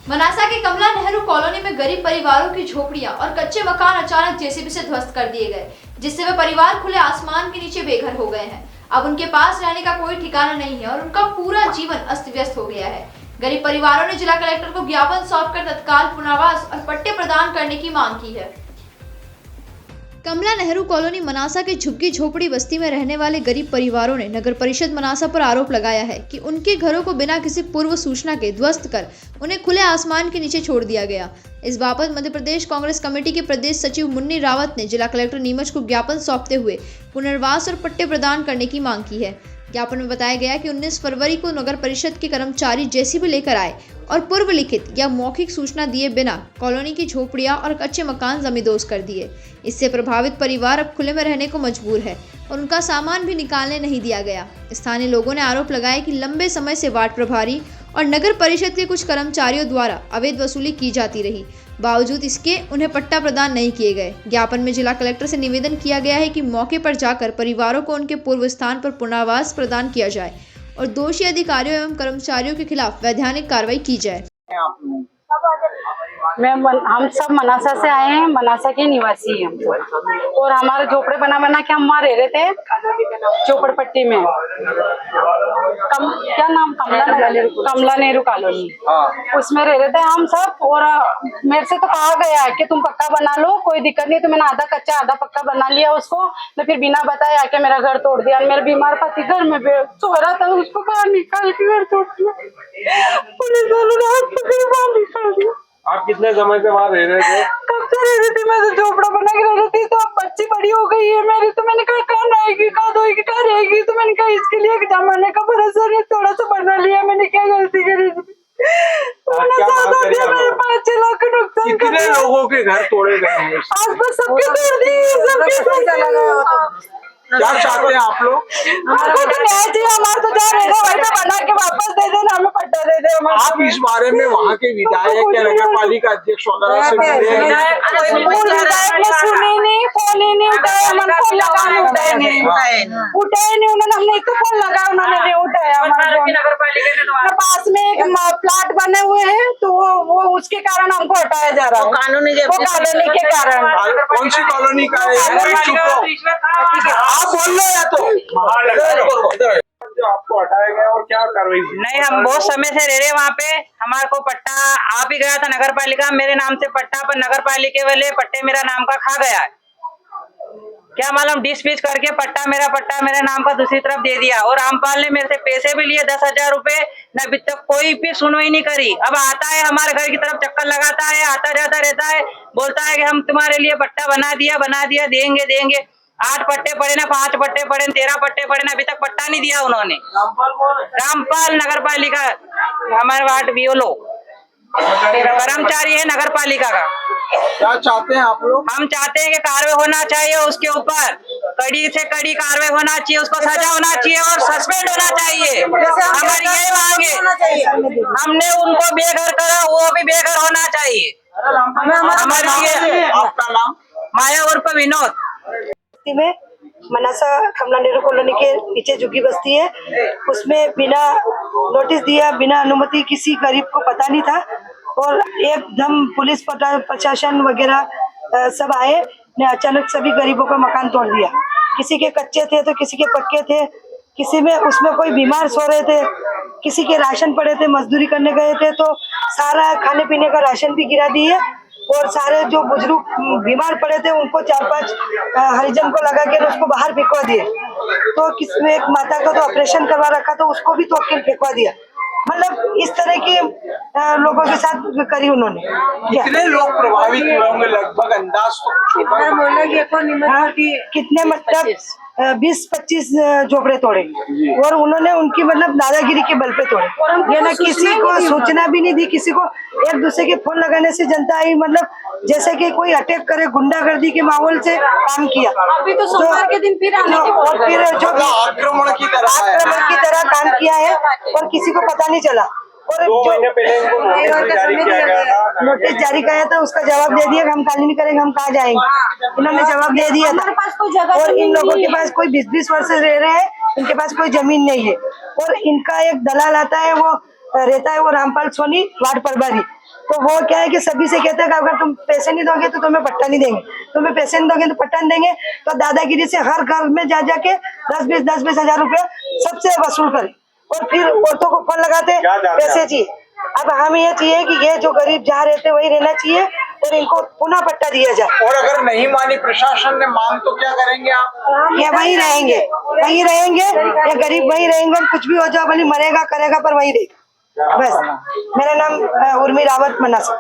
मनासा के कमला नेहरू कॉलोनी में गरीब परिवारों की झोपड़ियां और कच्चे मकान अचानक जेसीबी से ध्वस्त कर दिए गए, जिससे वे परिवार खुले आसमान के नीचे बेघर हो गए हैं। अब उनके पास रहने का कोई ठिकाना नहीं है और उनका पूरा जीवन अस्त व्यस्त हो गया है। गरीब परिवारों ने जिला कलेक्टर को ज्ञापन सौंपकर तत्काल पुनर्वास और पट्टे प्रदान करने की मांग की है। कमला नेहरू कॉलोनी मनासा के झुग्गी झोपड़ी बस्ती में रहने वाले गरीब परिवारों ने नगर परिषद मनासा पर आरोप लगाया है कि उनके घरों को बिना किसी पूर्व सूचना के ध्वस्त कर उन्हें खुले आसमान के नीचे छोड़ दिया गया। इस बाबत मध्य प्रदेश कांग्रेस कमेटी के प्रदेश सचिव मुन्नी रावत ने जिला कलेक्टर नीमच को ज्ञापन सौंपते हुए पुनर्वास और पट्टे प्रदान करने की मांग की है। ज्ञापन में बताया गया कि 19 फरवरी को नगर परिषद के कर्मचारी जेसीबी लेकर आए और पूर्व लिखित या मौखिक सूचना दिए बिना कॉलोनी की झोपड़ियां और कच्चे मकान जमींदोज कर दिए। इससे प्रभावित परिवार अब खुले में रहने को मजबूर है और उनका सामान भी निकालने नहीं दिया गया। स्थानीय लोगों ने आरोप लगाया कि लंबे समय से वार्ड प्रभारी और नगर परिषद के कुछ कर्मचारियों द्वारा अवैध वसूली की जाती रही, बावजूद इसके उन्हें पट्टा प्रदान नहीं किए गए। ज्ञापन में जिला कलेक्टर से निवेदन किया गया है कि मौके पर जाकर परिवारों को उनके पूर्व स्थान पर पुनर्वास प्रदान किया जाए और दोषी अधिकारियों एवं कर्मचारियों के खिलाफ वैधानिक कार्रवाई की जाए। हम सब मनासा से आए हैं, मनासा के निवासी हैं और हमारे झोपड़े बना के हम वहाँ रह रहे थे झोपड़पट्टी में। क्या नाम कमला नेहरू कॉलोनी, उसमें रह रहे थे हम सब। और मेरे से तो कहा गया है कि तुम पक्का बना लो, कोई दिक्कत नहीं। तो मैंने आधा कच्चा आधा पक्का बना लिया उसको। मैं फिर बिना बताए आके मेरा घर तोड़ दिया। मेरा बीमार पति घर में सो रहा था, उसको बाहर निकाल के घर तोड़ दिया। पुलिस वालों ने हाथ पकड़ बाहर निकाल दिया। आप कितने समय से वहाँ रह रहे थे? कब से रह रही थी? मैं तो झोपड़ा बना के रह रही थी। तो अब बच्ची बड़ी हो गई है मेरी, तो मैंने कहा कहाँ रहेगी, कहाँ धोएगी, कहाँ रहेगी। तो मैंने कहा इसके लिए जमाने का भरोसा नहीं, थोड़ा सा बना लिया। मैंने क्या गलती करी थी? मैंने 5-6 लाख का नुकसान। कितने लोगों के घर तोड़े गए हैं? आसपास सबके तोड़ दिए। क्या चाहते हैं आप लोग? हमको तो न्याय चाहिए। हमारे तो जहाँ रहेगा वहीं पे बना के वापस दे देना, हमें पट्टा दे दे। आप इस बारे में वहाँ के विधायक या नगर पालिका अध्यक्ष वगैरह से मिले? विधायक ने सुनी नहीं, फोन ही नहीं उठाया। हमारे फोन लगा उठाए नहीं उन्होंने। हमने एक तो फोन लगा, उन्होंने नहीं उठाया हमारा फोन। पास में एक प्लाट बने हुए हैं, तो वो उसके कारण हमको हटाया जा रहा है, कॉलोनी के कारण। कौन सी कॉलोनी का है? आप बोल लो या तो जो आपको हटाया गया और क्या कार्रवाई? नहीं, हम बहुत समय से रह रहे वहाँ पे। हमारे को पट्टा आप ही गया था नगर पालिका, मेरे नाम से पट्टा, पर नगर पालिका वाले पट्टे मेरा नाम का खा गया है। क्या मालूम डिस्पीच करके पट्टा मेरे नाम का दूसरी तरफ दे दिया। और रामपाल ने मेरे से पैसे भी लिए 10,000 रुपए। न अभी तक कोई भी सुनवाई नहीं करी। अब आता है हमारे घर की तरफ, चक्कर लगाता है, आता जाता रहता है, बोलता है कि हम तुम्हारे लिए पट्टा बना दिया, देंगे। 8 पट्टे पड़े ना, 5 पट्टे पड़े, 13 पट्टे पड़े ना, अभी तक पट्टा नहीं दिया उन्होंने। रामपाल नगर पालिका, हमारे वार्ड बीओ लोग कर्मचारी है नगर पालिका का। क्या चाहते हैं आप लोग? हम चाहते हैं कि कार्रवाई होना चाहिए, उसके ऊपर कड़ी से कड़ी कार्रवाई होना चाहिए, उसको सजा होना चाहिए और सस्पेंड होना चाहिए। हमारी यही मांग है। हमने उनको बेघर करा, वो भी बेघर होना चाहिए। हमारी आपका नाम? माया उर्फ विनोद में मनासा कमला नेहरू कॉलोनी के नीचे झुग्गी बस्ती है। उसमें बिना नोटिस दिया, बिना अनुमति किसी गरीब को पता नहीं था और एकदम पुलिस प्रशासन वगैरह सब आए ने अचानक सभी गरीबों का मकान तोड़ दिया। किसी के कच्चे थे तो किसी के पक्के थे, किसी में उसमें कोई बीमार सो रहे थे, किसी के राशन पड़े थे, मजदूरी करने गए थे तो सारा खाने पीने का राशन भी गिरा दिए। और सारे जो बुजुर्ग बीमार पड़े थे उनको 4-5 हरिजन को लगा के उसको बाहर फेंकवा दिए। तो किसी एक माता का तो ऑपरेशन करवा रखा तो उसको भी तोड़ के फेंकवा दिया। मतलब इस तरह के लोगों के साथ करी उन्होंने। कितने लोग प्रभावित हुए होंगे लगभग अंदाज तो कुछ होगा? कितने मतलब 20-25 झोपड़े तोड़े और उन्होंने उनकी मतलब दादागिरी के बल पे तोड़े। ये ना किसी को सूचना भी नहीं दी, किसी को एक दूसरे के फोन लगाने से जनता आई, मतलब जैसे कि कोई अटैक करे, गुंडागर्दी के माहौल से काम किया। अभी तो सोमवार के दिन फिर और फिर जो आक्रमण की तरह काम किया है और किसी को पता नहीं चला। और 2 महीने पहले इनको नोटिस जारी किया था, उसका जवाब दे दिया कि हम खाली नहीं करेंगे, हम कहाँ जाएंगे। इन्होंने जवाब दे दिया था। और इन लोगों के पास कोई 20-20 वर्ष से रह रहे हैं, इनके पास कोई जमीन नहीं है। और इनका एक दलाल आता है, वो रहता है वो रामपाल सोनी वार्ड प्रभारी। तो वो क्या है कि सभी से कहते हैं कि अगर तुम पैसे नहीं दोगे तो तुम्हें पट्टा नहीं देंगे, तुम्हें पैसे नहीं दोगे तो पट्टा नहीं देंगे। तो दादागिरी से हर घर में जा जाके 10-20 हजार रुपए सबसे वसूल करे और फिर औरतों को फोन लगाते पैसे चाहिए। अब हम ये चाहिए कि ये जो गरीब जहाँ रहते वही रहना चाहिए और इनको पुनः पट्टा दिया जाए। और अगर नहीं मानी प्रशासन ने मांग तो क्या करेंगे आप? ये वही रहेंगे, ये गरीब वही रहेंगे और कुछ भी हो जाए भले मरेगा करेगा पर वही रहेगा। बस मेरा नाम उर्मी रावत मनासा।